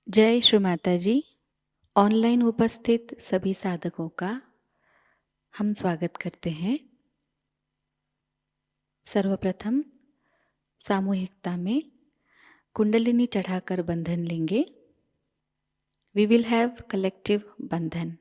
जय श्री माता जी। ऑनलाइन उपस्थित सभी साधकों का हम स्वागत करते हैं। सर्वप्रथम सामूहिकता में कुंडलिनी चढ़ाकर बंधन लेंगे। वी विल हैव कलेक्टिव बंधन।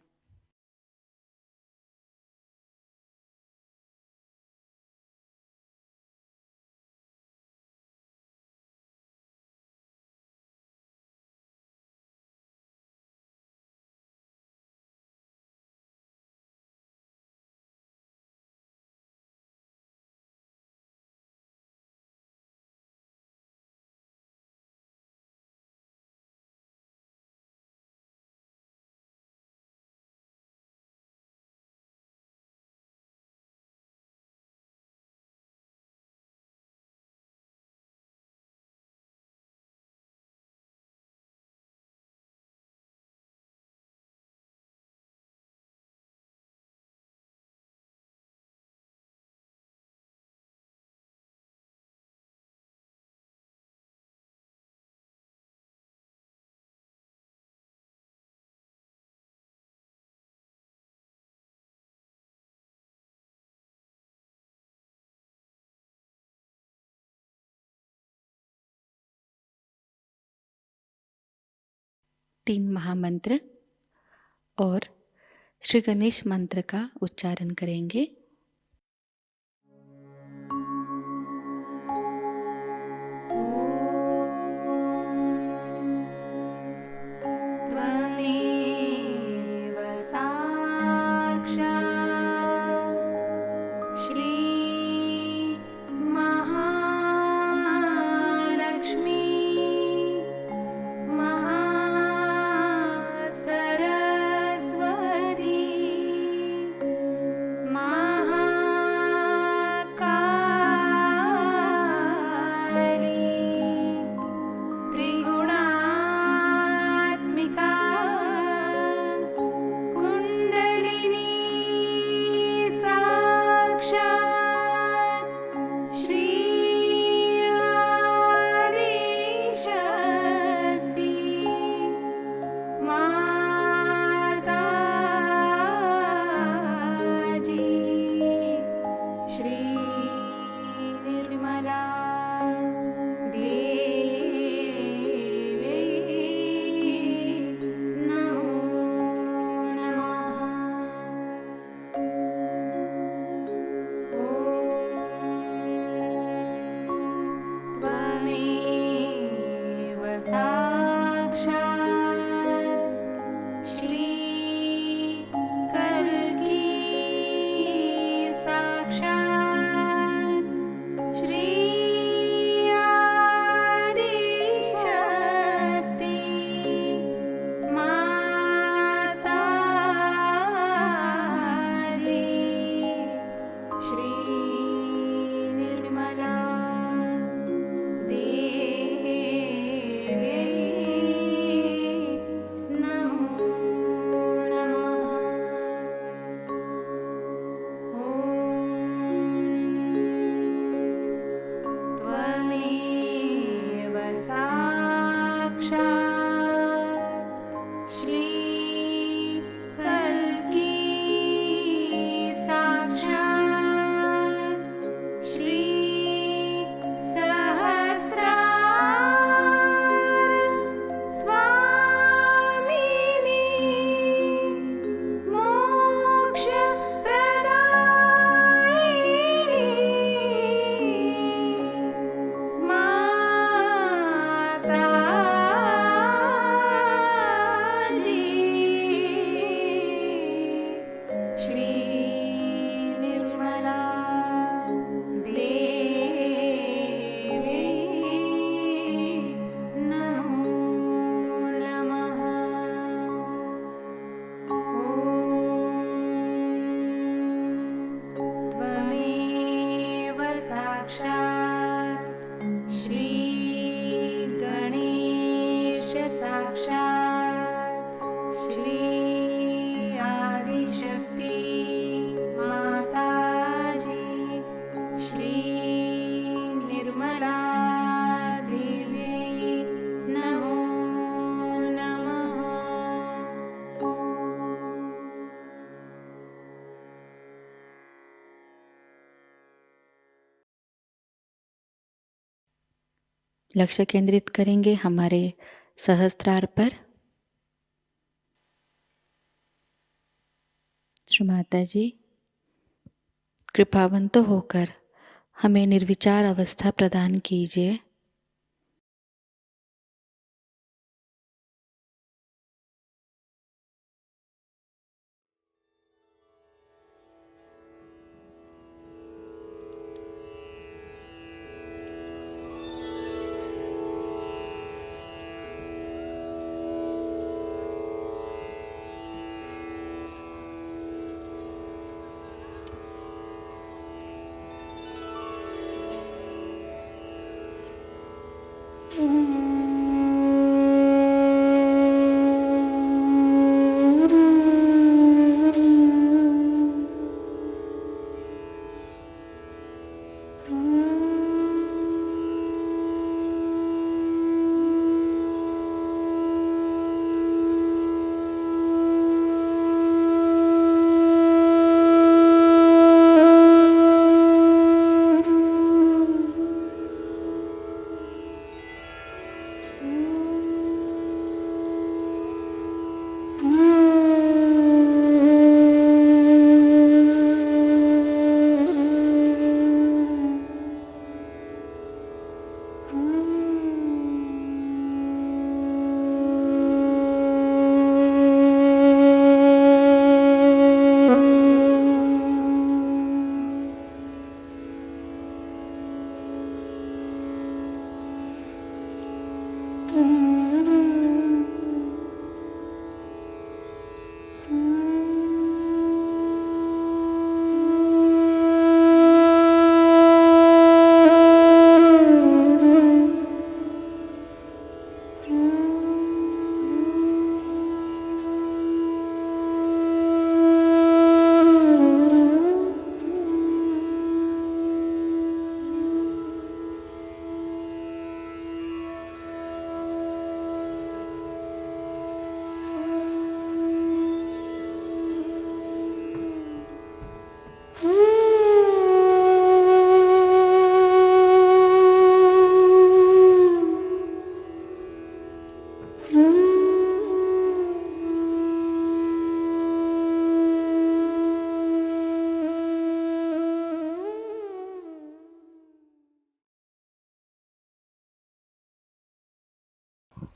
तीन महामंत्र और श्री गणेश मंत्र का उच्चारण करेंगे। त्वमेव साक्षात् श्री महालक्ष्मी महासरस्वती महाकाली त्रिगुणात्मिका कुण्डलिनी साक्षात् श्री आदिशक्ति माताजी श्री निर्मला देवी नमो नमः। त्वमेव साक्षात् श्री कल्की साक्षात् श्री आदिशक्ति माताजी श्री निर्मला देवी नमो नमः। त्वमेव साक्षात् श्री कल्की साक्षात् श्री सहस्रार स्वामिनी मोक्षप्रदायिनी माताजी श्री निर्मला देवी नमो नमः। त्वमेव साक्षात् श्री गणेश साक्षात् श्री आदिशक्ति माताजी श्री निर्मला देवी नमो लक्ष्य केंद्रित करेंगे हमारे सहस्त्रार पर। श्री माता जी, कृपावंत होकर हमें निर्विचार अवस्था प्रदान कीजिए।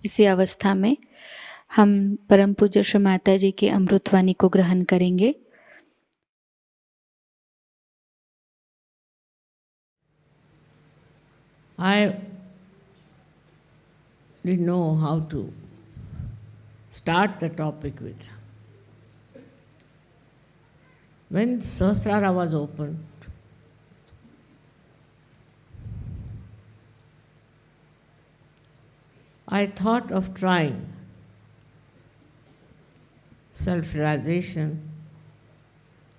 इसी अवस्था में हम परम पूज्य श्री माता जी की अमृतवाणी को ग्रहण करेंगे। I didn't know how to start the topic with. When Sahasrara was opened, I thought of trying self-realization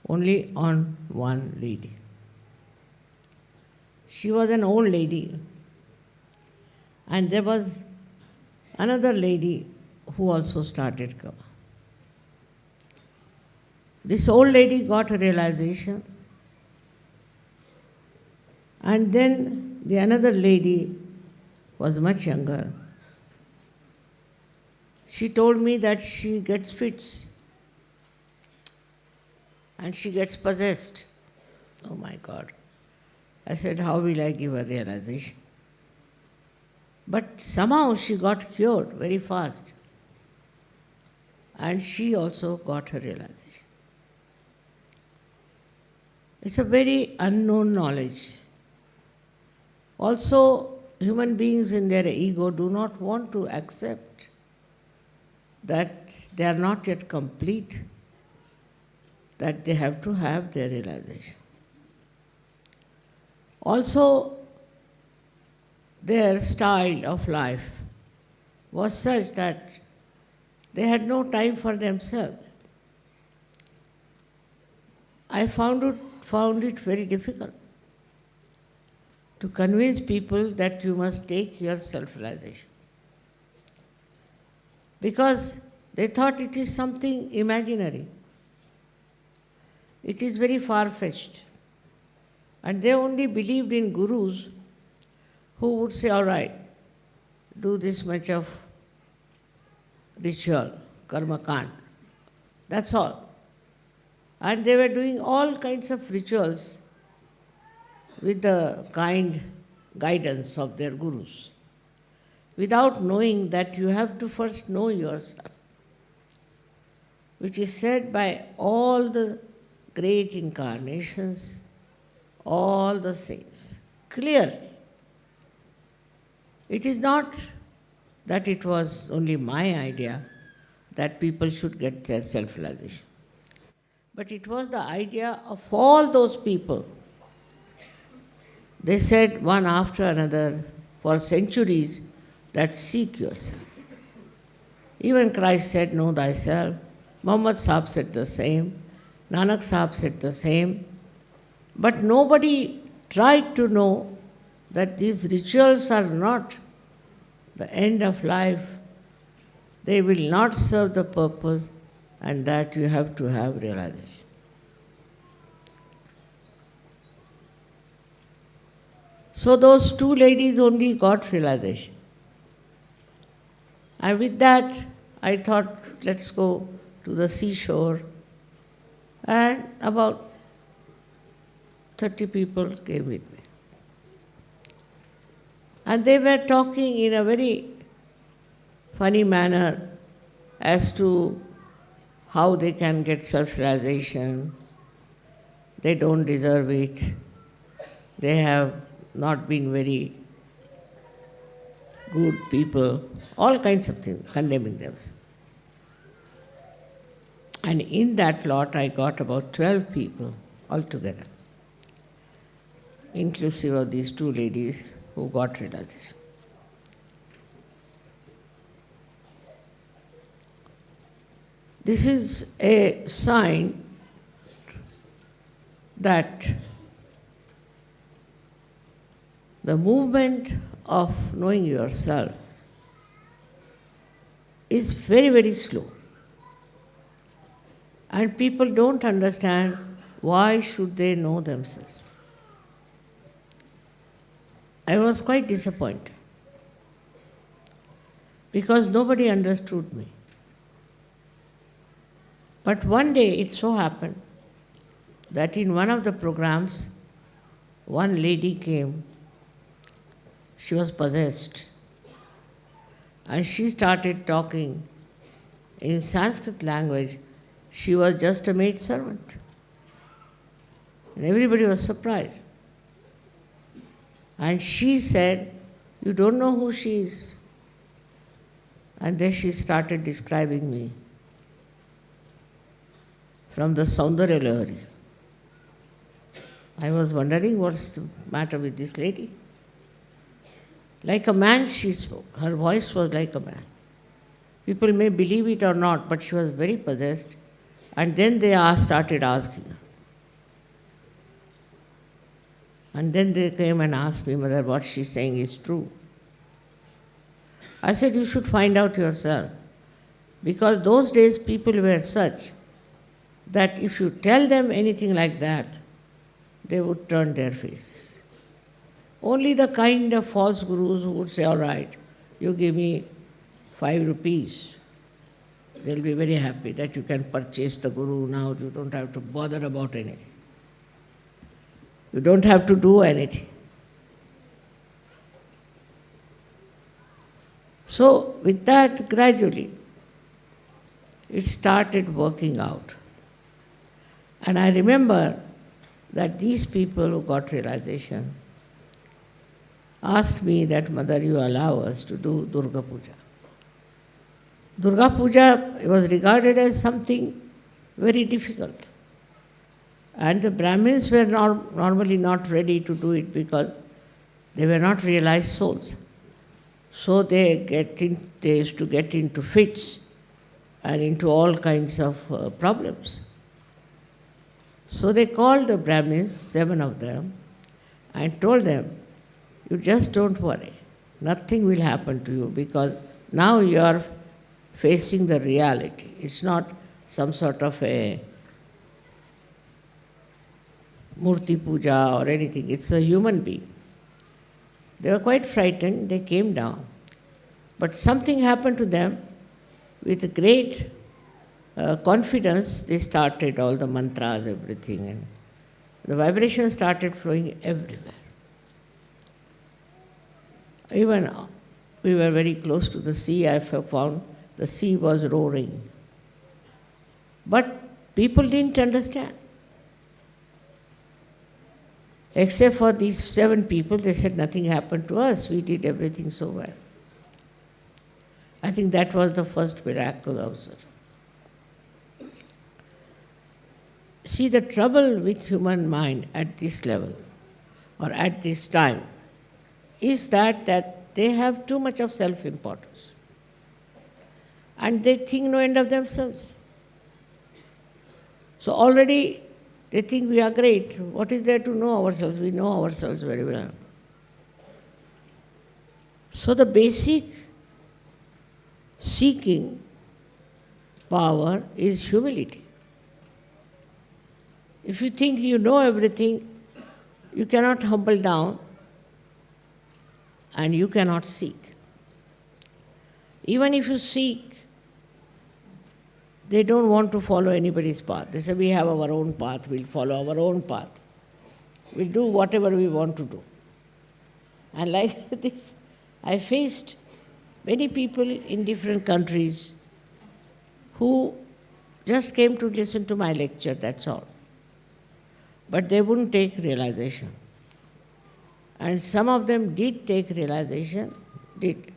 only on one lady. She was an old lady, and there was another lady who also started Kava. This old lady got a realization, and then the another lady was much younger. She told me that she gets fits and she gets possessed. Oh my God. I said, how will I give her realization? But somehow she got cured very fast. And she also got her realization. It's a very unknown knowledge. Also, human beings in their ego do not want to accept that they are not yet complete, that they have to have their realization. Also, their style of life was such that they had no time for themselves. I found it very difficult to convince people that you must take your self-realization, because they thought it is something imaginary. It is very far-fetched. And they only believed in gurus who would say, all right, do this much of ritual, karma kand. That's all. And they were doing all kinds of rituals with the kind guidance of their gurus, without knowing that you have to first know yourself, which is said by all the great incarnations, all the saints, clearly. It is not that it was only my idea that people should get their self-realization, but it was the idea of all those people. They said one after another for centuries that seek yourself. Even Christ said, know thyself. Muhammad Sahib said the same. Nanak Sahib said the same. But nobody tried to know that these rituals are not the end of life. They will not serve the purpose, and that you have to have realization. So those two ladies only got realization. And with that, I thought, let's go to the seashore. And about 30 people came with me. And they were talking in a very funny manner as to how they can get self-realization. They don't deserve it. They have not been very good people, all kinds of things, condemning themselves. And in that lot, I got about 12 people altogether, inclusive of these two ladies who got realization. This is a sign that the movement of knowing yourself is very, very slow. And people don't understand why should they know themselves. I was quite disappointed because nobody understood me. But one day it so happened that in one of the programs, one lady came. She was possessed. And she started talking in Sanskrit language. She was just a maid servant. And everybody was surprised. And she said, you don't know who she is. And then she started describing me from the Saundarya Lahari. I was wondering what's the matter with this lady. Like a man she spoke. Her voice was like a man. People may believe it or not, but she was very possessed. And then they started asking her. And then they came and asked me whether what she's saying is true. I said, you should find out yourself. Because those days people were such that if you tell them anything like that, they would turn their faces. Only the kind of false gurus who would say, all right, you give me 5 rupees. They'll be very happy that you can purchase the guru now. You don't have to bother about anything. You don't have to do anything. So with that, gradually, it started working out. And I remember that these people who got realization asked me that, Mother, you allow us to do Durga Puja. Durga Puja was regarded as something very difficult. And the Brahmins were normally not ready to do it because they were not realized souls. So they used to get into fits and into all kinds of problems. So they called the Brahmins, 7 of them, and told them, you just don't worry. Nothing will happen to you because now you are facing the reality. It's not some sort of a Murti Puja or anything. It's a human being. They were quite frightened. They came down. But something happened to them with great confidence. They started all the mantras, everything, and the vibration started flowing everywhere. Even we were very close to the sea, I found the sea was roaring. But people didn't understand. Except for these 7 people, they said nothing happened to us, we did everything so well. I think that was the first miracle also. See, the trouble with human mind at this level or at this time is that they have too much of self-importance. And they think no end of themselves. So already they think we are great. What is there to know ourselves? We know ourselves very well. So the basic seeking power is humility. If you think you know everything, you cannot humble down and you cannot seek. Even if you seek, they don't want to follow anybody's path. They say, we have our own path, we'll follow our own path. We'll do whatever we want to do. And like this, I faced many people in different countries who just came to listen to my lecture, that's all. But they wouldn't take realization. And some of them did take realization, did.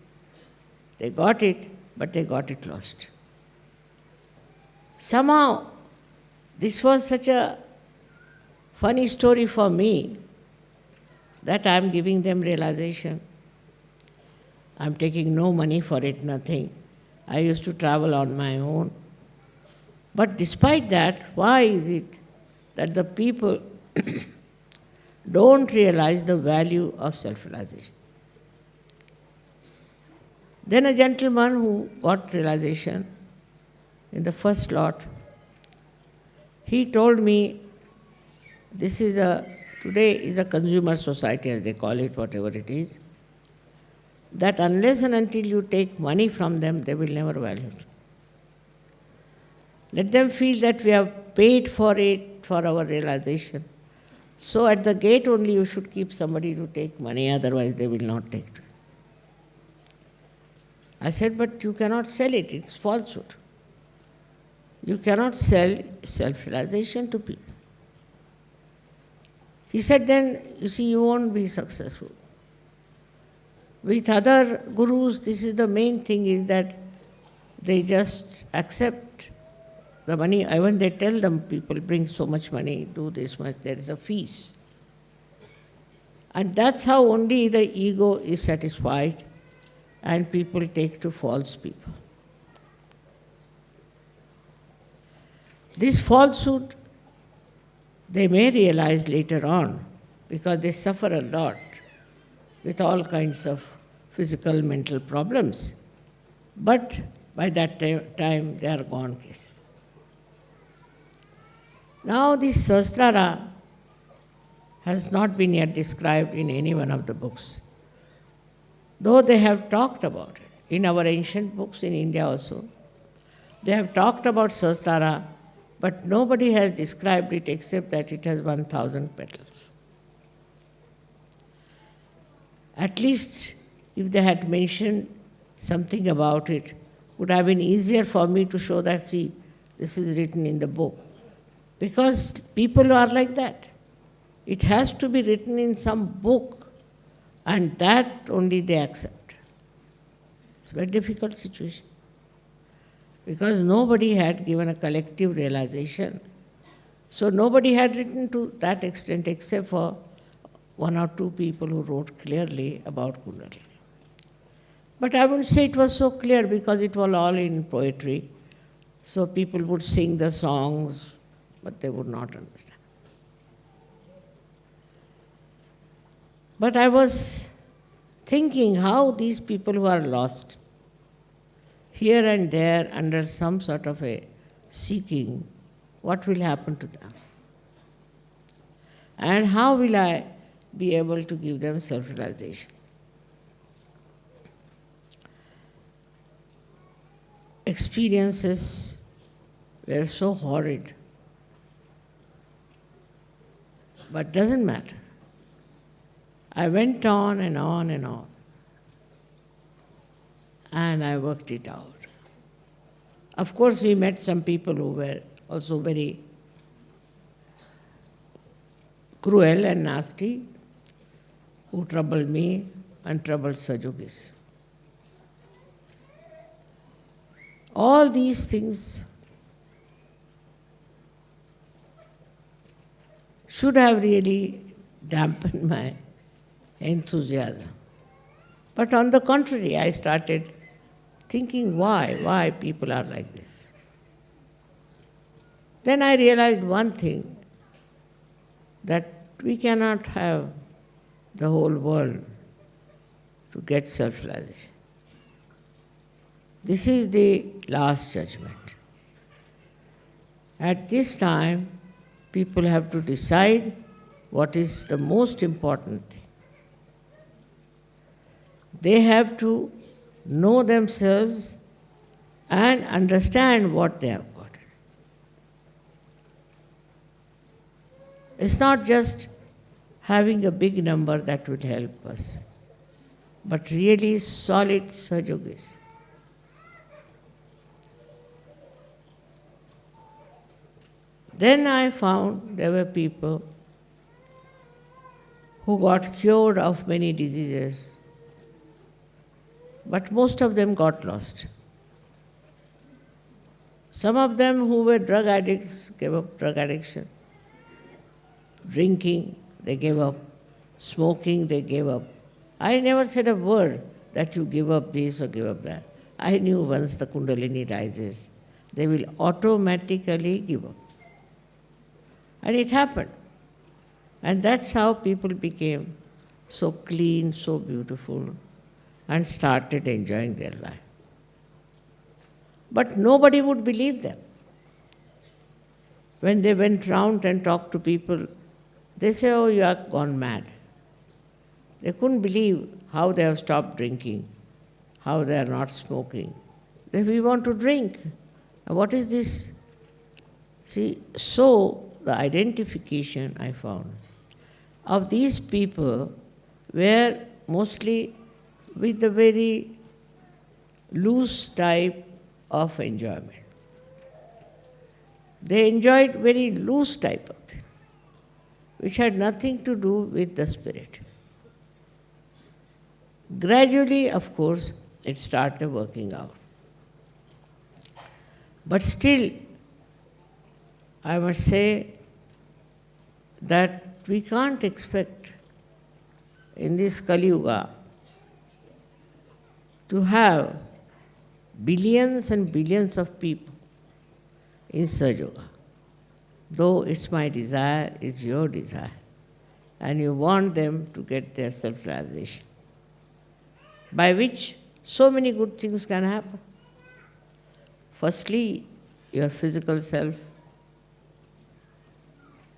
They got it, but they got it lost. Somehow, this was such a funny story for me that I am giving them realization. I am taking no money for it, nothing. I used to travel on my own. But despite that, why is it that the people don't realize the value of self-realization? Then a gentleman who got realization in the first lot, he told me, today is a consumer society, as they call it, whatever it is, that unless and until you take money from them, they will never value it. Let them feel that we have paid for it, for our realization. So at the gate only you should keep somebody to take money, otherwise they will not take it. I said, but you cannot sell it, it's falsehood. You cannot sell self-realization to people. He said, then, you see, you won't be successful. With other gurus, this is the main thing, is that they just accept the money. Even they tell them, people bring so much money, do this much, there is a fees. And that's how only the ego is satisfied and people take to false people. This falsehood, they may realize later on because they suffer a lot with all kinds of physical, mental problems. But by that time, they are gone cases. Now this Sahasrara has not been yet described in any one of the books, though they have talked about it. In our ancient books in India also, they have talked about Sahasrara, but nobody has described it except that it has 1,000 petals. At least if they had mentioned something about it, would have been easier for me to show that, see, this is written in the book. Because people are like that. It has to be written in some book, and that only they accept. It's a very difficult situation. Because nobody had given a collective realization. So nobody had written to that extent except for 1 or 2 people who wrote clearly about Kundalini. But I wouldn't say it was so clear because it was all in poetry. So people would sing the songs, but they would not understand. But I was thinking how these people who are lost, here and there under some sort of a seeking, what will happen to them? And how will I be able to give them self-realization? experiences were so horrid. But doesn't matter. I went on and on and on. And I worked it out. Of course, we met some people who were also very cruel and nasty, who troubled me and troubled Sajogis. All these things should have really dampened my enthusiasm. But on the contrary, I started thinking why people are like this. Then I realized one thing, that we cannot have the whole world to get self-realization. This is the last judgment. At this time, people have to decide what is the most important thing. They have to know themselves and understand what they have got. It's not just having a big number that will help us, but really solid Sajogis. Then I found there were people who got cured of many diseases, but most of them got lost. Some of them who were drug addicts gave up drug addiction. Drinking, they gave up. Smoking, they gave up. I never said a word that you give up this or give up that. I knew once the Kundalini rises, they will automatically give up. And it happened. And that's how people became so clean, so beautiful, and started enjoying their life. But nobody would believe them. When they went round and talked to people, they say, "Oh, you are gone mad." They couldn't believe how they have stopped drinking, how they are not smoking. They say, "We want to drink." And what is this? See, so the identification I found of these people were mostly with the very loose type of enjoyment. They enjoyed very loose type of thing, which had nothing to do with the spirit. Gradually, of course, it started working out. But still, I must say that we can't expect in this Kali Yuga to have billions and billions of people in Sahaja Yoga. Though it's my desire, it's your desire, and you want them to get their self-realization, by which so many good things can happen. Firstly, your physical self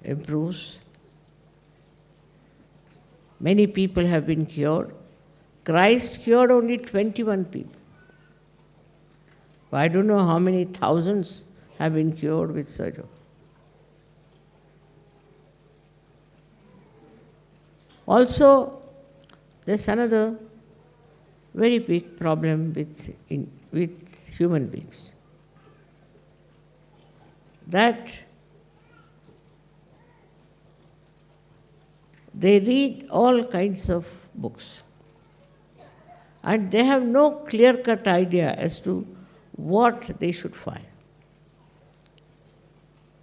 improves. Many people have been cured. Christ cured only 21 people. I don't know how many thousands have been cured with Sahaja. Also, there's another very big problem with human beings, that they read all kinds of books and they have no clear-cut idea as to what they should find.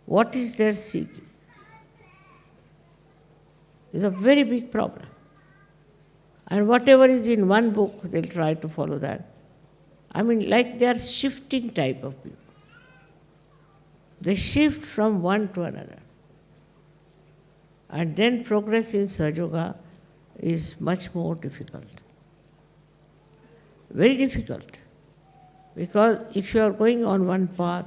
What is their seeking? It's a very big problem. And whatever is in one book, they'll try to follow that. I mean, like they are shifting type of people. They shift from one to another. And then progress in Sahaja Yoga is much more difficult. Very difficult. Because if you are going on one path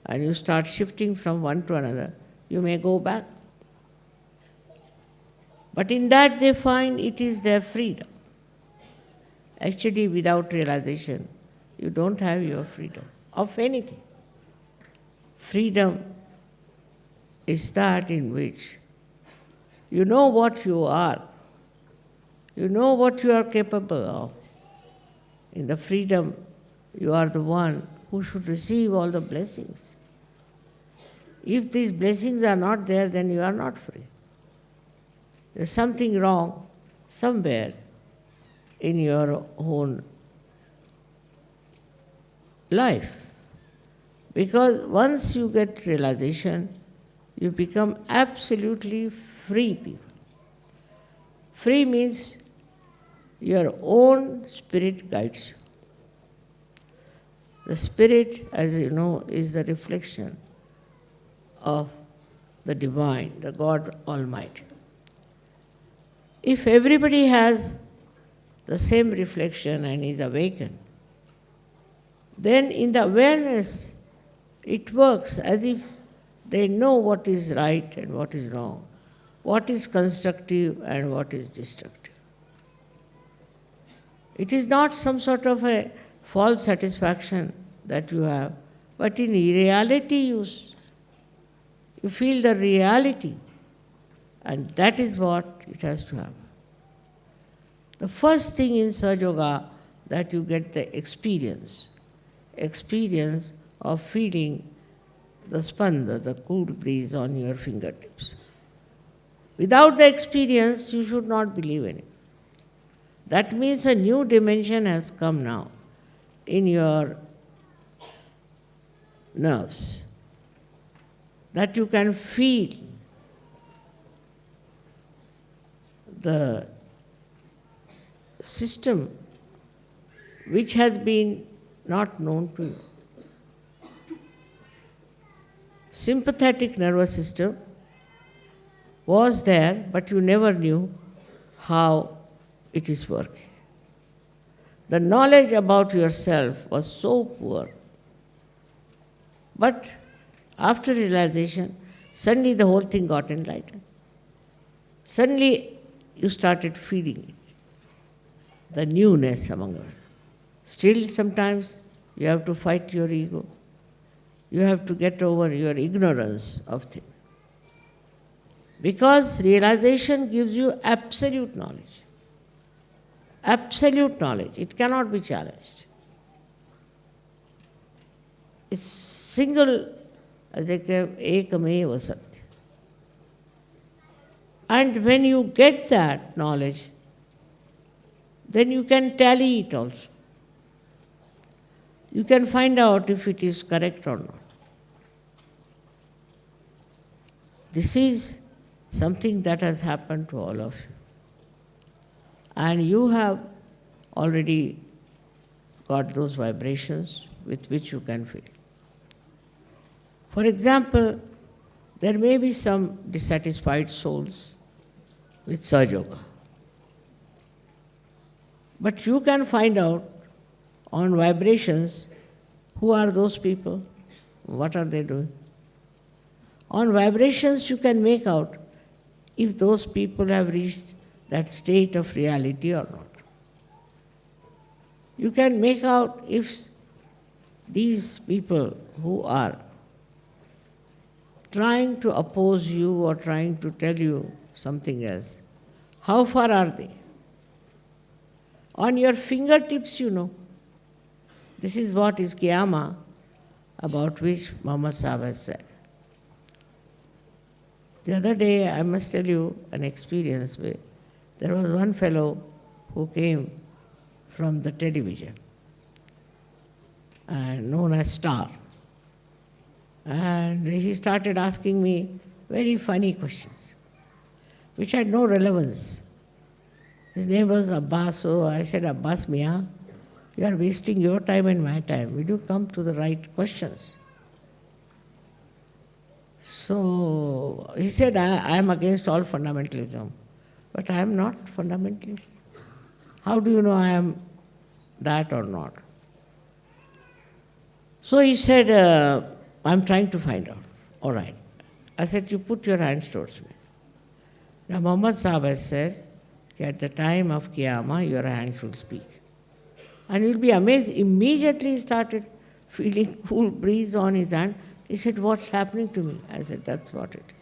and you start shifting from one to another, you may go back. But in that they find it is their freedom. Actually, without realization, you don't have your freedom. of anything. Freedom is that in which you know what you are. You know what you are capable of. In the freedom, you are the one who should receive all the blessings. If these blessings are not there, then you are not free. There's something wrong somewhere in your own life. Because once you get realization, you become absolutely free people. Free means your own spirit guides you. The spirit, as you know, is the reflection of the divine, the God Almighty. If everybody has the same reflection and is awakened, then in the awareness, it works as if they know what is right and what is wrong, what is constructive and what is destructive. It is not some sort of a false satisfaction that you have, but in reality you feel the reality, and that is what it has to happen. The first thing in Sahaja Yoga that you get the experience of feeling the spanda, the cool breeze on your fingertips. Without the experience, you should not believe in it. That means a new dimension has come now in your nerves, that you can feel the system which has been not known to you. Sympathetic nervous system was there, but you never knew how it is working. The knowledge about yourself was so poor. But after realization, suddenly the whole thing got enlightened. Suddenly you started feeling it, the newness among us. Still sometimes you have to fight your ego. You have to get over your ignorance of things. Because realization gives you absolute knowledge. Absolute knowledge. It cannot be challenged. It's single, as they say, ekameva satya. And when you get that knowledge, then you can tally it also. You can find out if it is correct or not. This is something that has happened to all of you. And you have already got those vibrations with which you can feel. For example, there may be some dissatisfied souls with Sahaja Yoga. But you can find out on vibrations who are those people, what are they doing. On vibrations you can make out if those people have reached that state of reality or not. You can make out if these people who are trying to oppose you or trying to tell you something else, how far are they? On your fingertips you know. This is what is Qiyama, about which Muhammad Sahib has said. The other day, I must tell you an experience where there was one fellow who came from the television, known as Star. And he started asking me very funny questions, which had no relevance. His name was Abbas, so I said, Abbas Mia, you are wasting your time and my time. Will you come to the right questions? So he said, I am against all fundamentalism. But I am not fundamentalist. How do you know I am that or not? So he said, I am trying to find out. All right. I said, you put your hands towards me. Now Muhammad Sahib has said, at the time of Qiyamah, your hands will speak. And you'll be amazed. Immediately he started feeling cool breeze on his hand. He said, "What's happening to me?" I said, "That's what it is."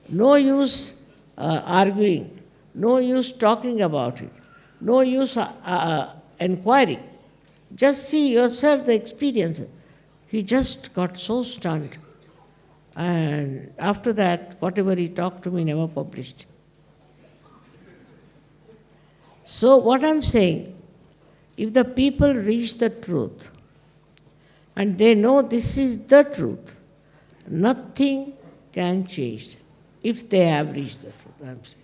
No use arguing, no use talking about it, no use inquiring. Just see yourself the experience. He just got so stunned. And after that, whatever he talked to me never published. So what I'm saying, if the people reach the truth, and they know this is the truth, nothing can change them, if they have reached the truth, I'm saying.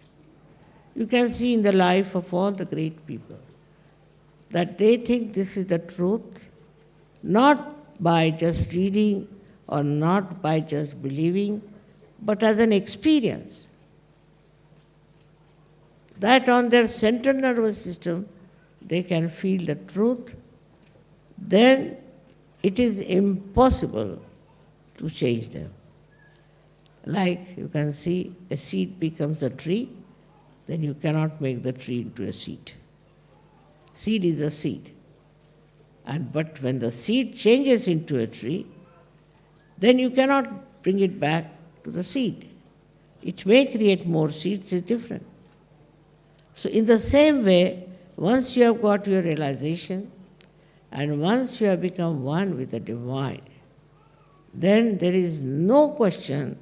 You can see in the life of all the great people that they think this is the truth, not by just reading or not by just believing, but as an experience. That on their central nervous system, they can feel the truth, then it is impossible to change them. Like you can see, a seed becomes a tree, then you cannot make the tree into a seed. Seed is a seed. But when the seed changes into a tree, then you cannot bring it back to the seed. It may create more seeds, it's different. So in the same way, once you have got your realization, and once you have become one with the divine, then there is no question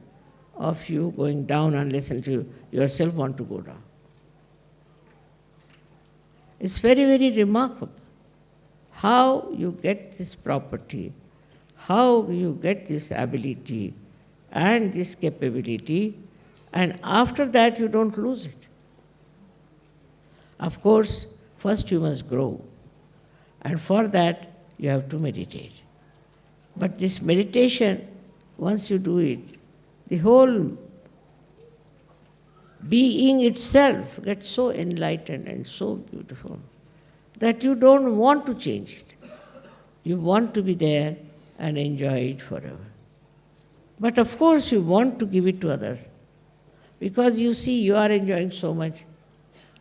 of you going down unless until you yourself want to go down. It's very, very remarkable how you get this property, how you get this ability and this capability, and after that you don't lose it. Of course, first you must grow, and for that you have to meditate. But this meditation, once you do it, the whole being itself gets so enlightened and so beautiful that you don't want to change it. You want to be there and enjoy it forever. But of course you want to give it to others, because you see you are enjoying so much.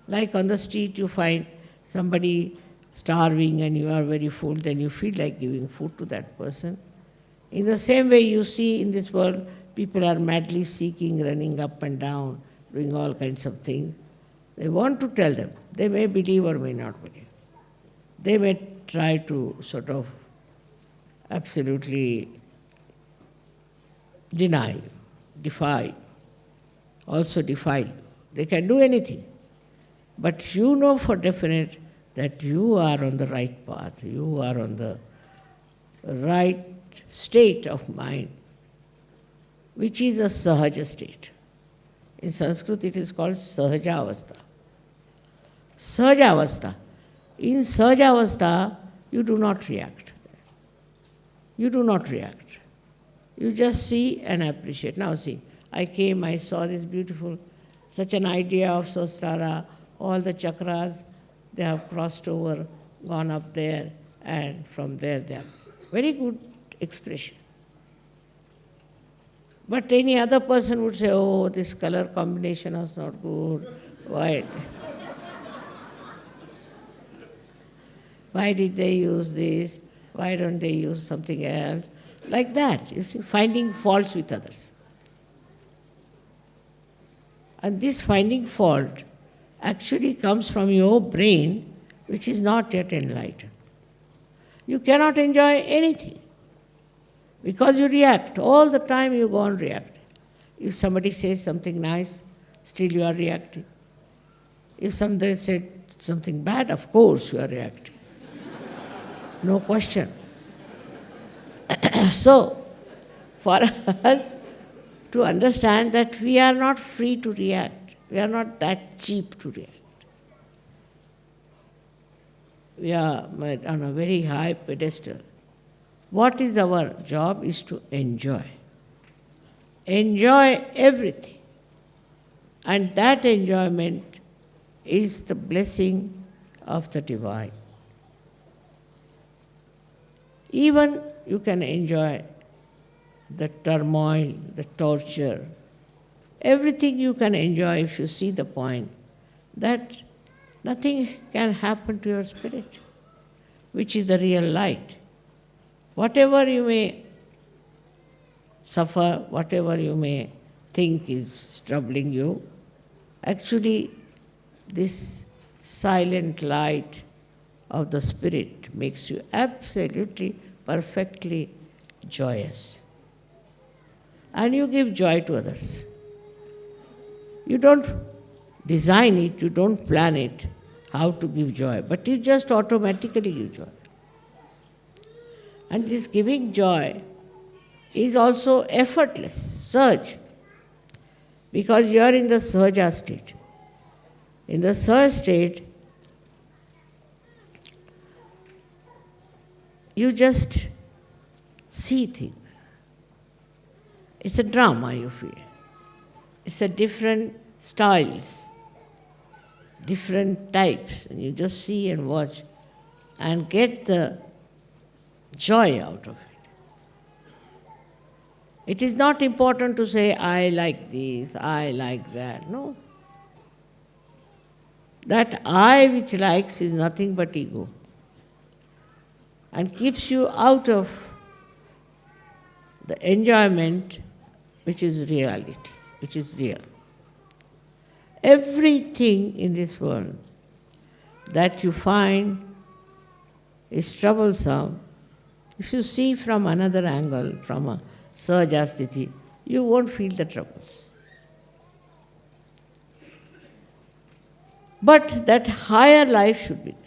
Like on the street you find somebody starving and you are very full, then you feel like giving food to that person. In the same way you see in this world, people are madly seeking, running up and down, doing all kinds of things. They want to tell them. They may believe or may not believe. They may try to sort of absolutely deny you, defy you, also defile you. They can do anything. But you know for definite that you are on the right path, you are on the right state of mind, which is a sahaja state. In Sanskrit it is called sahaja avastha. Sahaja avastha. In sahaja avastha, you do not react. You do not react. You just see and appreciate. Now see, I came, I saw this beautiful, such an idea of Sahasrara, all the chakras, they have crossed over, gone up there, and from there they have. Very good expression. But any other person would say, oh, this color combination was not good. Why did they use this? Why don't they use something else? Like that, you see, finding faults with others. And this finding fault actually comes from your brain, which is not yet enlightened. You cannot enjoy anything because you react. All the time you go on reacting. If somebody says something nice, still you are reacting. If somebody said something bad, of course you are reacting. No question. So, for us to understand that we are not free to react, we are not that cheap to react. We are on a very high pedestal. What is our job is to enjoy. Enjoy everything. And that enjoyment is the blessing of the divine. Even you can enjoy the turmoil, the torture, everything you can enjoy if you see the point that nothing can happen to your spirit, which is the real light. Whatever you may suffer, whatever you may think is troubling you, actually this silent light of the spirit makes you absolutely, perfectly joyous. And you give joy to others. You don't design it, you don't plan it, how to give joy, but you just automatically give joy. And this giving joy is also effortless, surge, because you are in the sahaja state. In the sahaja state, you just see things. It's a drama, you feel. It's a different styles, different types, and you just see and watch and get the joy out of it. It is not important to say, I like this, I like that. No. That I which likes is nothing but ego and keeps you out of the enjoyment which is reality, which is real. Everything in this world that you find is troublesome, if you see from another angle, from a Sahajasthiti, you won't feel the troubles. But that higher life should be there.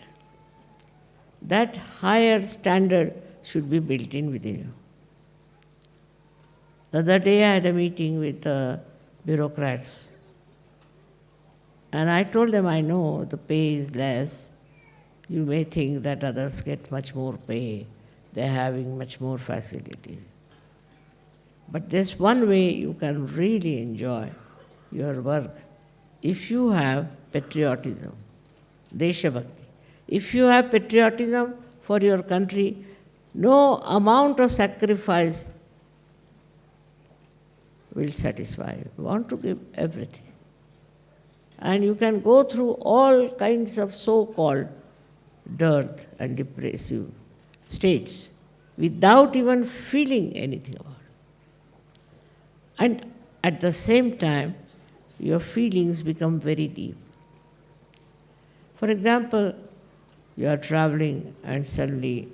That higher standard should be built in within you. The other day I had a meeting with bureaucrats. And I told them, I know the pay is less. You may think that others get much more pay. They're having much more facilities. But there's one way you can really enjoy your work. If you have patriotism, Desha Bhakti. If you have patriotism for your country, no amount of sacrifice will satisfy you. You want to give everything. And you can go through all kinds of so-called dearth and depressive states without even feeling anything about it. And at the same time, your feelings become very deep. For example, you are traveling and suddenly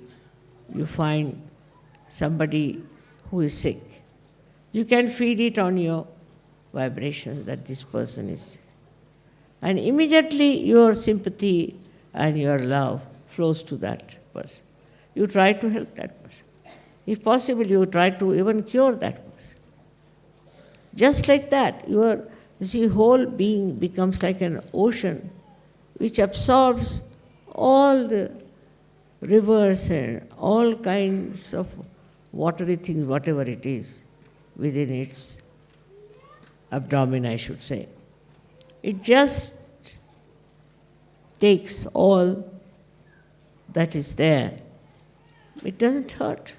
you find somebody who is sick. You can feel it on your vibration that this person is sick. And immediately your sympathy and your love flows to that person. You try to help that person. If possible, you try to even cure that person. Just like that, your whole being becomes like an ocean which absorbs all the rivers and all kinds of watery things, whatever it is, within its abdomen, I should say. It just takes all that is there. It doesn't hurt.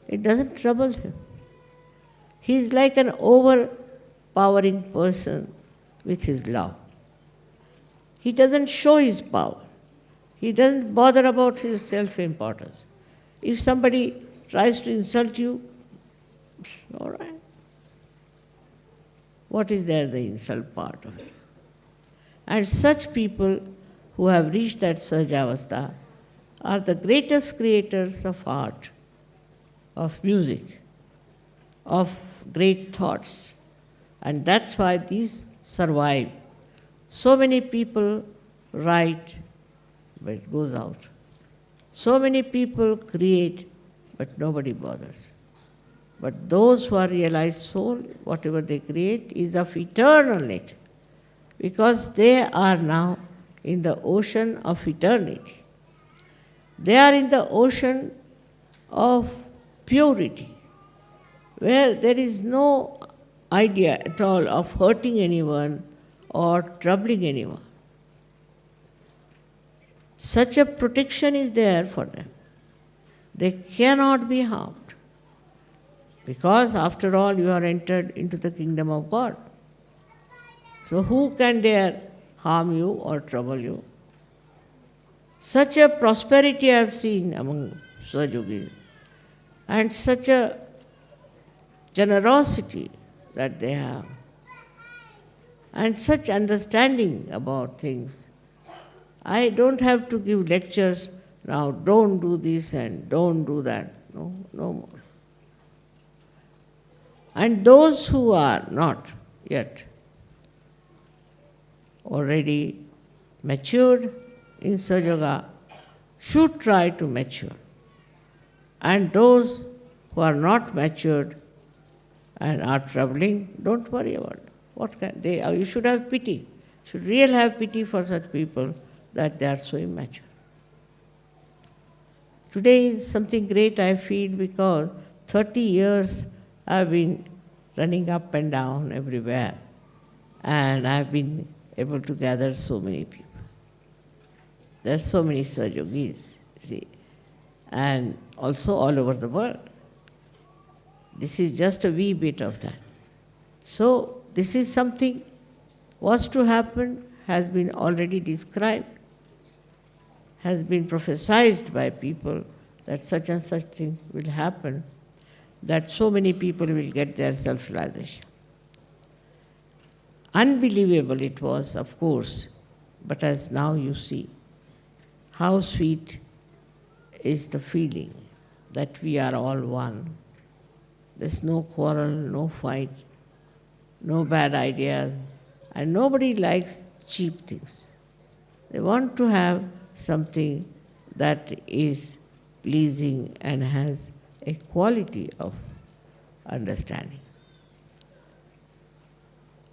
It doesn't trouble him. He is like an overpowering person with his love. He doesn't show his power. He doesn't bother about his self-importance. If somebody tries to insult you, all right. What is there, the insult part of it? And such people who have reached that Sahajavastha are the greatest creators of art, of music, of great thoughts. And that's why these survive. So many people write, but it goes out. So many people create, but nobody bothers. But those who are realized soul, whatever they create is of eternal nature, because they are now in the ocean of eternity. They are in the ocean of purity, where there is no idea at all of hurting anyone or troubling anyone. Such a protection is there for them. They cannot be harmed. Because after all, you are entered into the kingdom of God. So who can dare harm you or trouble you. Such a prosperity I have seen among Sahajogis, and such a generosity that they have, and such understanding about things. I don't have to give lectures now, don't do this and don't do that. No, no more. And those who are not yet already matured in Sahaja Yoga should try to mature. And those who are not matured and are troubling, don't worry about it. What can they? You should have pity. You should really have pity for such people that they are so immature. Today is something great I feel because 30 years I've been running up and down everywhere, and I've been able to gather so many people. There are so many Sahaja Yogis, see, and also all over the world. This is just a wee bit of that. So this is something was to happen, has been already described, has been prophesied by people that such and such thing will happen, that so many people will get their self-realization. Unbelievable it was, of course, but as now you see, how sweet is the feeling that we are all one. There's no quarrel, no fight, no bad ideas, and nobody likes cheap things. They want to have something that is pleasing and has a quality of understanding.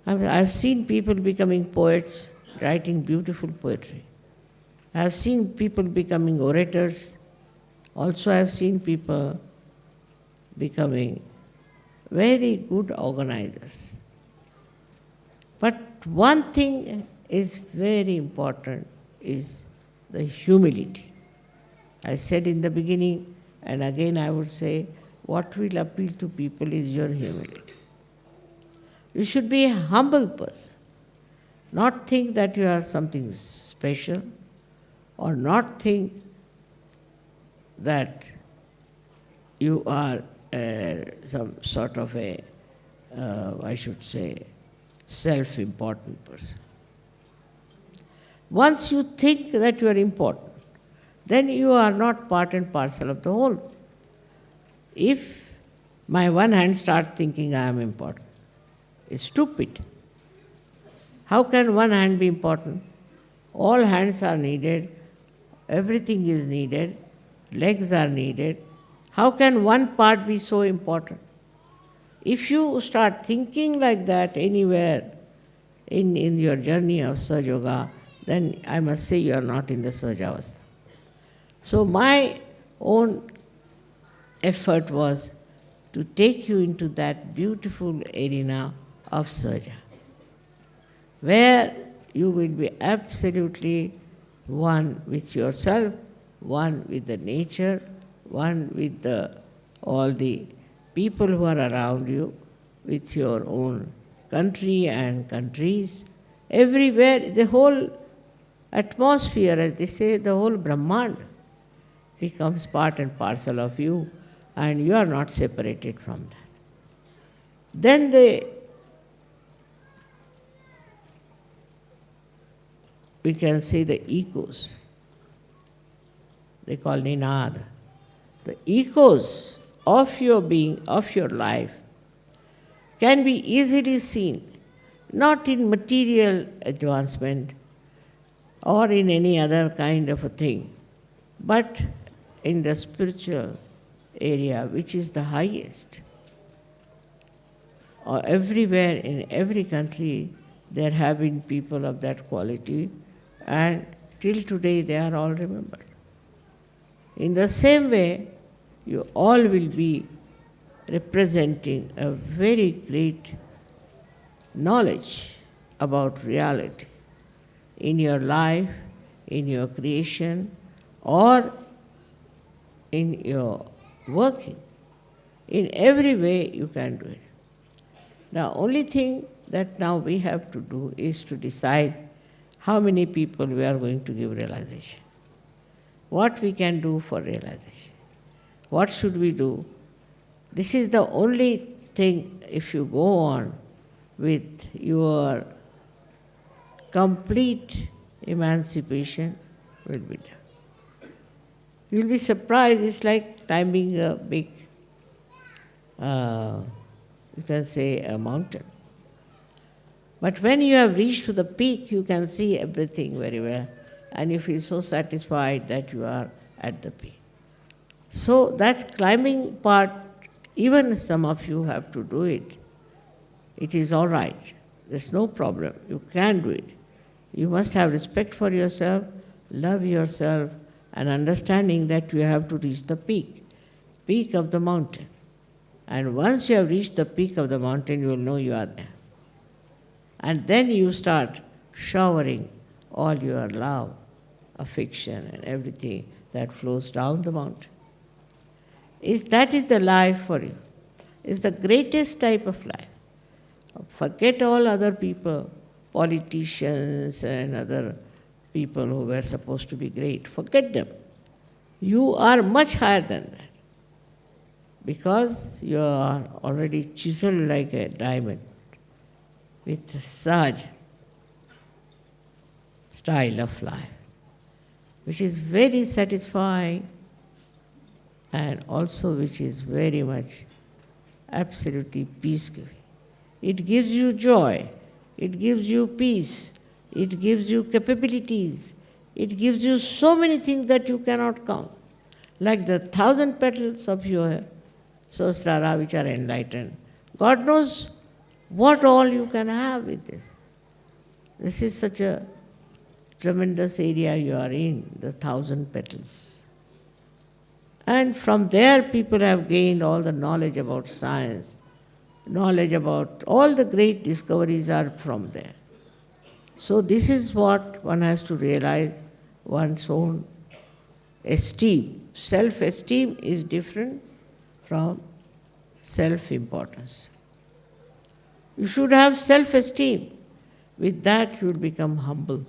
I've seen people becoming poets, writing beautiful poetry. I've seen people becoming orators. Also I've seen people becoming very good organizers. But one thing is very important, is the humility. I said in the beginning, and again I would say, what will appeal to people is your humility. You should be a humble person, not think that you are something special, or not think that you are some sort of a, I should say, self-important person. Once you think that you are important, then you are not part and parcel of the whole. If my one hand starts thinking I am important, it's stupid. How can one hand be important? All hands are needed, everything is needed, legs are needed. How can one part be so important? If you start thinking like that anywhere in your journey of Sahaja Yoga, then I must say you are not in the Sahaja Avastha. So my own effort was to take you into that beautiful arena of Sahaja, where you will be absolutely one with yourself, one with the nature, one with all the people who are around you, with your own country and countries. Everywhere, the whole atmosphere, as they say, the whole Brahmand becomes part and parcel of you, and you are not separated from that. Then we can say the echoes. They call Ninad. The echoes of your being, of your life, can be easily seen, not in material advancement or in any other kind of a thing, but in the spiritual area, which is the highest. Or everywhere, in every country, there have been people of that quality, and till today they are all remembered. In the same way, you all will be representing a very great knowledge about reality in your life, in your creation, or in your working. In every way you can do it. The only thing that now we have to do is to decide how many people we are going to give realization? What we can do for realization? What should we do? This is the only thing, if you go on with your complete emancipation, will be done. You'll be surprised, it's like climbing a big, you can say, a mountain. But when you have reached to the peak, you can see everything very well, and you feel so satisfied that you are at the peak. So that climbing part, even some of you have to do it. It is all right. There's no problem. You can do it. You must have respect for yourself, love yourself, and understanding that you have to reach the peak of the mountain. And once you have reached the peak of the mountain, you will know you are there. And then you start showering all your love, affection, and everything that flows down the mountain. That is the life for you. It's the greatest type of life. Forget all other people, politicians and other people who were supposed to be great. Forget them. You are much higher than that, because you are already chiseled like a diamond with such style of life, which is very satisfying and also which is very much absolutely peace-giving. It gives you joy, it gives you peace, it gives you capabilities, it gives you so many things that you cannot count, like the 1,000 petals of your Sahasrara which are enlightened. God knows what all you can have with this. This is such a tremendous area you are in, the 1,000 petals. And from there people have gained all the knowledge about science, knowledge about all the great discoveries are from there. So this is what one has to realize, one's own esteem. Self-esteem is different from self-importance. You should have self-esteem. With that you will become humble.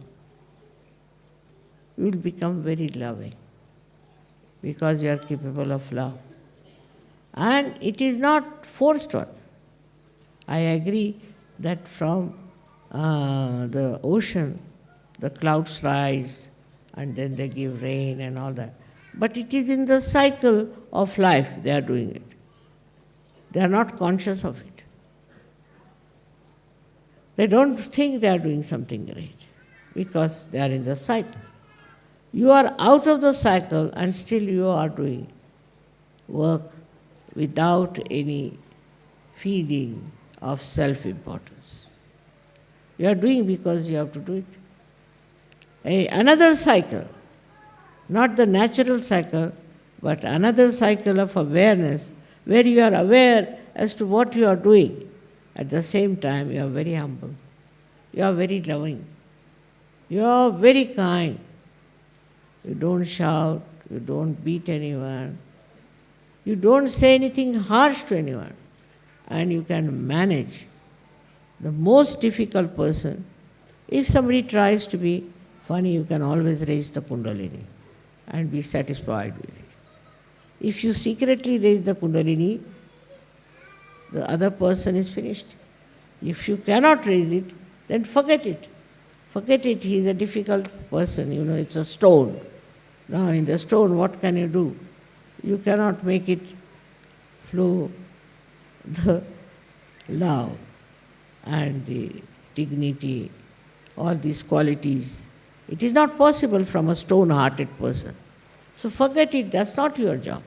You will become very loving, because you are capable of love. And it is not forced on. I agree that from the ocean, the clouds rise and then they give rain and all that. But it is in the cycle of life they are doing it. They are not conscious of it. They don't think they are doing something great, because they are in the cycle. You are out of the cycle and still you are doing work without any feeling of self-importance. You are doing because you have to do it. Another cycle, not the natural cycle, but another cycle of awareness, where you are aware as to what you are doing. At the same time, you are very humble. You are very loving. You are very kind. You don't shout, you don't beat anyone, you don't say anything harsh to anyone, and you can manage the most difficult person. If somebody tries to be funny, you can always raise the Kundalini and be satisfied with it. If you secretly raise the Kundalini, the other person is finished. If you cannot raise it, then forget it. Forget it, he is a difficult person, it's a stone. Now in the stone, what can you do? You cannot make it flow the love and the dignity, all these qualities. It is not possible from a stone-hearted person. So forget it, that's not your job.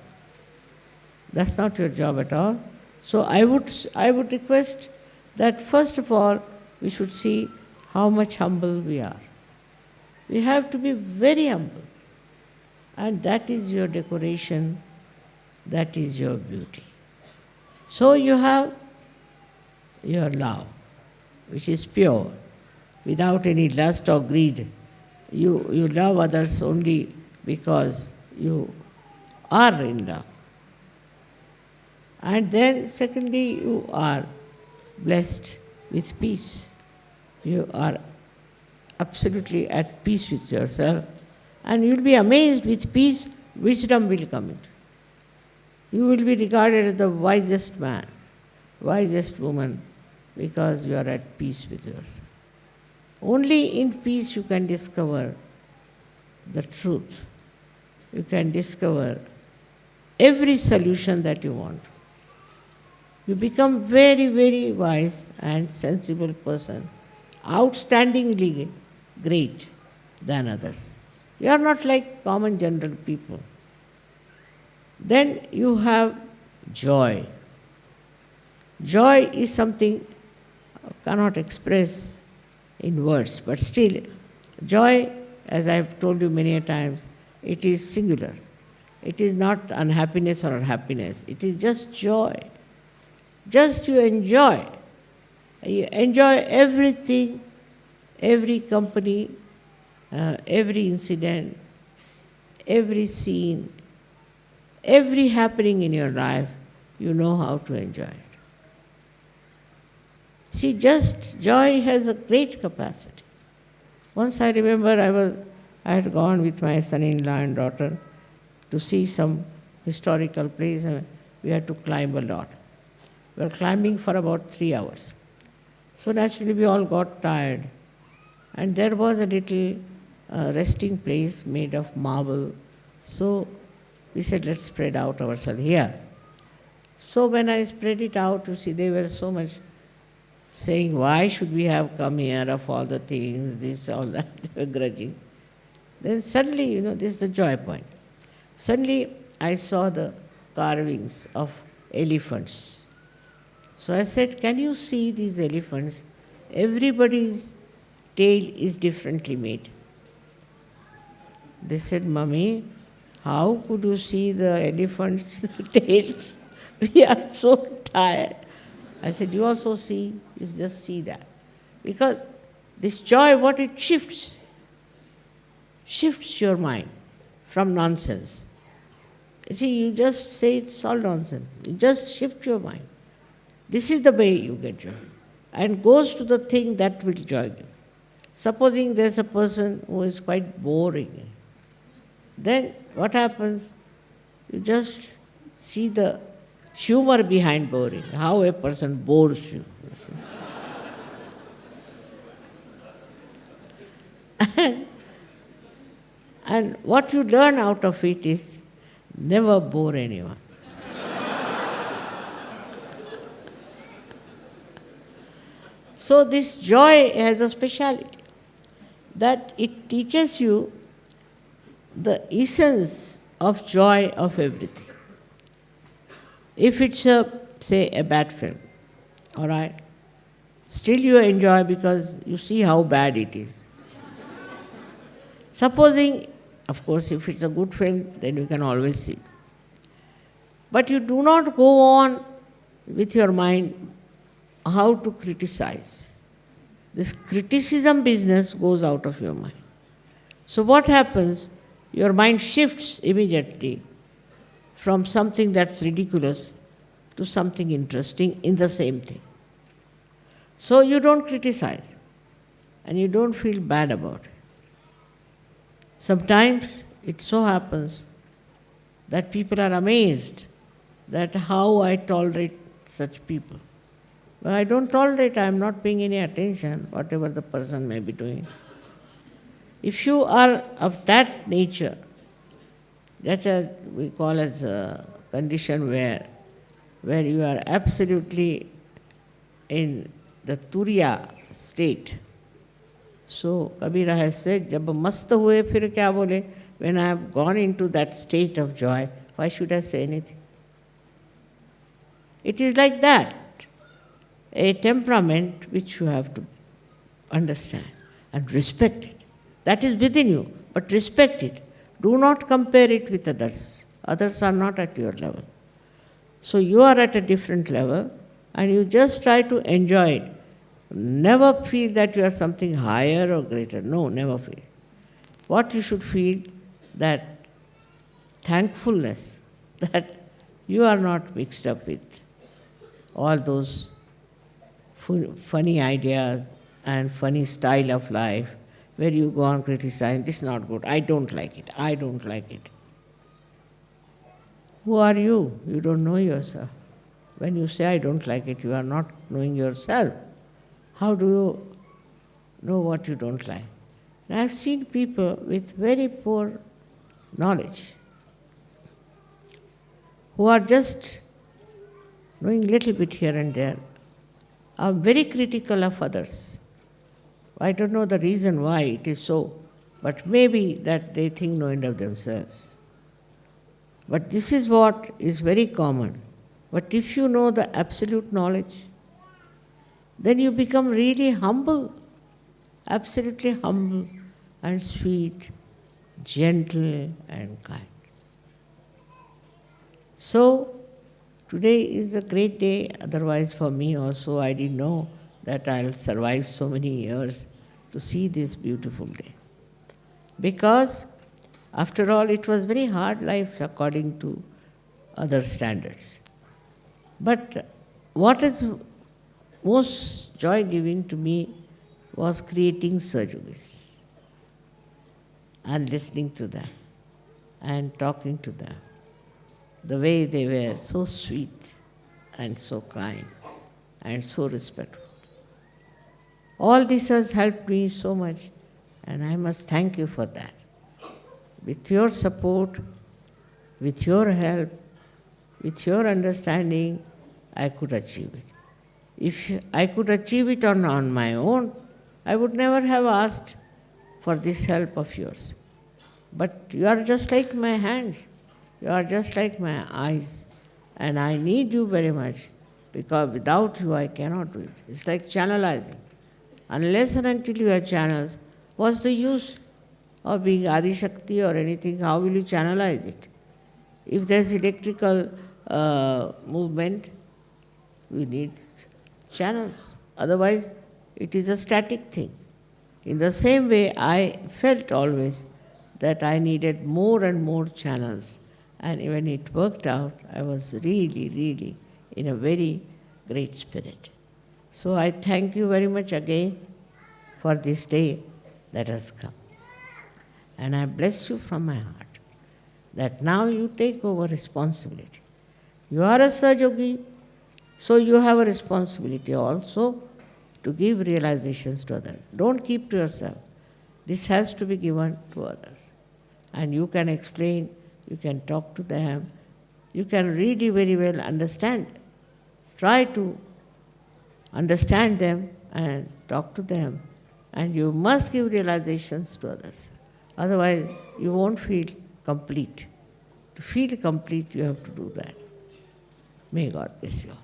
That's not your job at all. So I would request that first of all, we should see how much humble we are. We have to be very humble. And that is your decoration, that is your beauty. So you have your love, which is pure, without any lust or greed. You love others only because you are in love. And then secondly, you are blessed with peace. You are absolutely at peace with yourself, and you'll be amazed with peace, wisdom will come into. You will be regarded as the wisest man, wisest woman, because you are at peace with yourself. Only in peace you can discover the truth. You can discover every solution that you want. You become very, very wise and sensible person, outstandingly great than others. You are not like common general people. Then you have joy. Joy is something I cannot express in words, but still, joy, as I have told you many a times, it is singular. It is not unhappiness or happiness. It is just joy. Just you enjoy. You enjoy everything, every company, every incident, every scene, every happening in your life, you know how to enjoy it. See, just joy has a great capacity. Once I remember I had gone with my son-in-law and daughter to see some historical place, and we had to climb a lot. We were climbing for about 3 hours. So naturally we all got tired. And there was a little resting place made of marble. So we said, let's spread out ourselves here. So when I spread it out, you see, they were so much saying, why should we have come here of all the things, this, all that, they were grudging. Then suddenly, this is the joy point. Suddenly I saw the carvings of elephants. So I said, can you see these elephants? Everybody's tail is differently made. They said, Mummy, how could you see the elephants' tails? We are so tired. I said, you also see, you just see that. Because this joy, what it shifts your mind from nonsense. You see, you just say it's all nonsense. You just shift your mind. This is the way you get joy. And goes to the thing that will joy you. Supposing there's a person who is quite boring, then what happens? You just see the humor behind boring, how a person bores you. And what you learn out of it is never bore anyone. So this joy has a speciality, that it teaches you the essence of joy of everything. If it's say a bad film, all right, still you enjoy because you see how bad it is. Supposing, of course, if it's a good film, then you can always see. But you do not go on with your mind how to criticize. This criticism business goes out of your mind. So what happens? Your mind shifts immediately from something that's ridiculous to something interesting in the same thing. So you don't criticize and you don't feel bad about it. Sometimes it so happens that people are amazed that how I tolerate such people. Well, I don't tolerate, I am not paying any attention, whatever the person may be doing. If you are of that nature, that's we call as a condition where you are absolutely in the Turiya state. So Kabira has said, जब मस्त हुए फिर क्या बोले? When I have gone into that state of joy, why should I say anything? It is like that, a temperament which you have to understand and respect it. That is within you, but respect it. Do not compare it with others. Others are not at your level. So you are at a different level and you just try to enjoy it. Never feel that you are something higher or greater. No, never feel. What you should feel, that thankfulness that you are not mixed up with all those funny ideas and funny style of life. where you go on criticizing, this is not good, I don't like it, I don't like it. Who are you? You don't know yourself. When you say, I don't like it, you are not knowing yourself. How do you know what you don't like? And I've seen people with very poor knowledge who are just knowing little bit here and there, are very critical of others. I don't know the reason why it is so, but maybe that they think no end of themselves. But this is what is very common. But if you know the absolute knowledge, then you become really humble, absolutely humble and sweet, gentle and kind. So, today is a great day, otherwise for me also, I didn't know that I'll survive so many years to see this beautiful day. Because, after all, it was very hard life according to other standards. But what is most joy-giving to me was creating Sahajogis and listening to them and talking to them. The way they were so sweet and so kind and so respectful. All this has helped me so much, and I must thank you for that. With your support, with your help, with your understanding, I could achieve it. If I could achieve it on my own, I would never have asked for this help of yours. But you are just like my hands, you are just like my eyes, and I need you very much, because without you I cannot do it. It's like channelizing. Unless and until you have channels, what's the use of being Adi Shakti or anything? How will you channelize it? If there's electrical movement, we need channels. Otherwise, it is a static thing. In the same way, I felt always that I needed more and more channels. And when it worked out, I was really, really in a very great spirit. So I thank you very much again for this day that has come. And I bless you from my heart that now you take over responsibility. You are a Sahajogi, so you have a responsibility also to give realizations to others. Don't keep to yourself. This has to be given to others. And you can explain, you can talk to them, you can really very well understand. Try to understand them and talk to them. And you must give realizations to others. Otherwise, you won't feel complete. To feel complete, you have to do that. May God bless you all.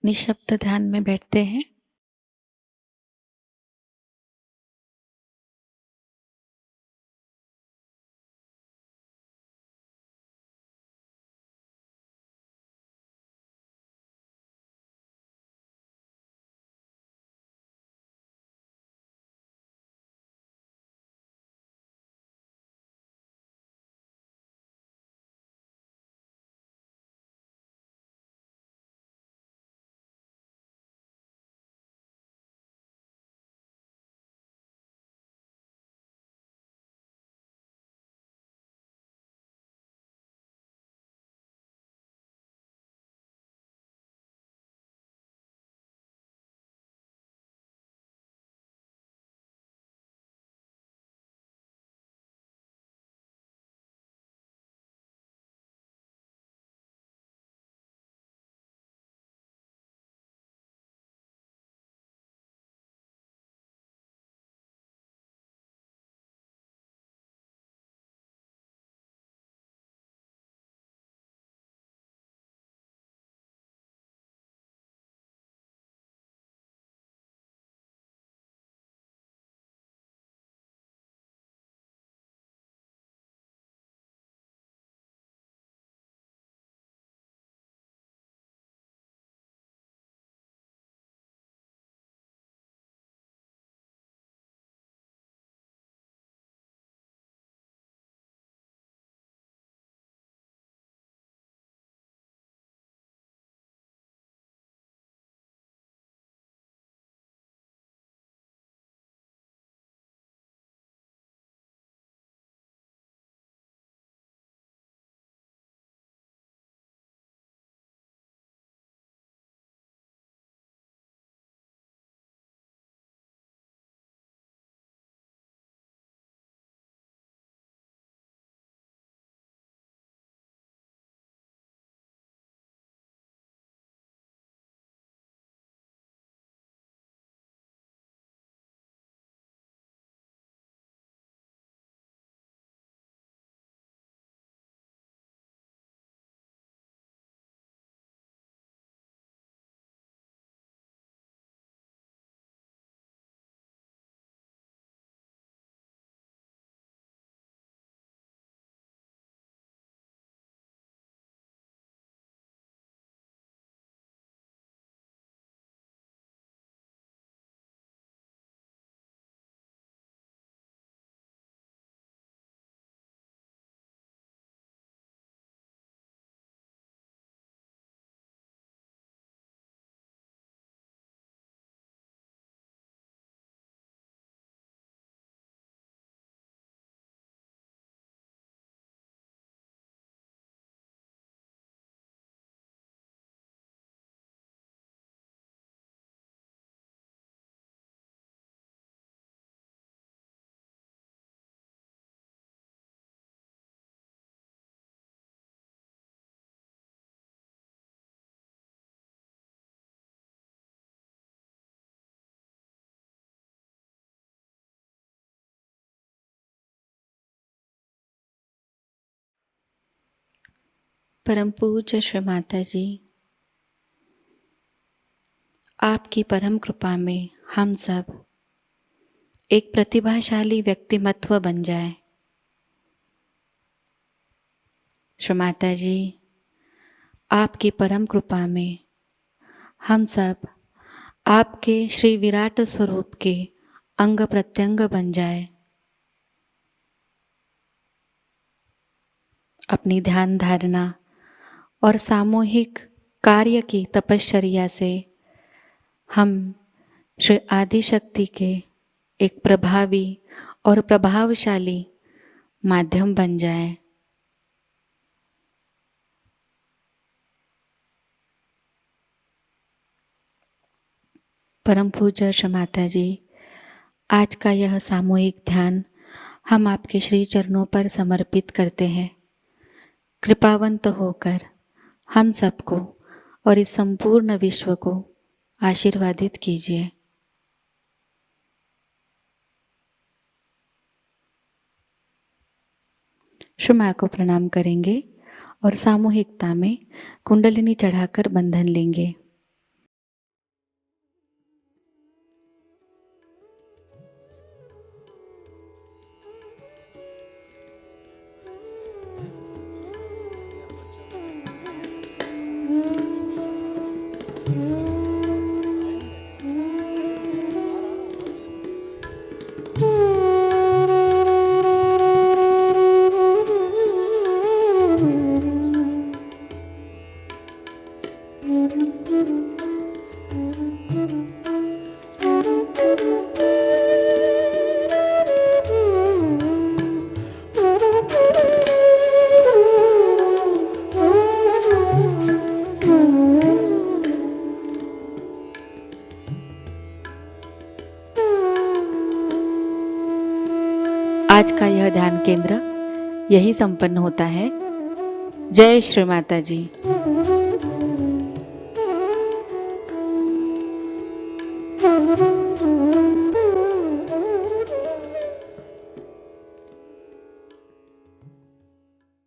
निशब्द ध्यान में बैठते हैं। परम पूज्य श्री माता जी, आपकी परम कृपा में हम सब एक प्रतिभाशाली व्यक्तिमत्व बन जाए। श्री माता जी, आपकी परम कृपा में हम सब आपके श्री विराट स्वरूप के अंग प्रत्यंग बन जाए। अपनी ध्यान धारणा और सामूहिक कार्य की तपश्चर्या से हम श्री आदिशक्ति के एक प्रभावी और प्रभावशाली माध्यम बन जाए। परम पूज्य श्री माता जी, आज का यह सामूहिक ध्यान हम आपके श्री चरणों पर समर्पित करते हैं। कृपावंत होकर हम सबको और इस संपूर्ण विश्व को आशीर्वादित कीजिए। श्री माँ को प्रणाम करेंगे और सामूहिकता में कुंडलिनी चढ़ाकर बंधन लेंगे। आज का यह ध्यान केंद्र यही संपन्न होता है। जय श्री माता जी।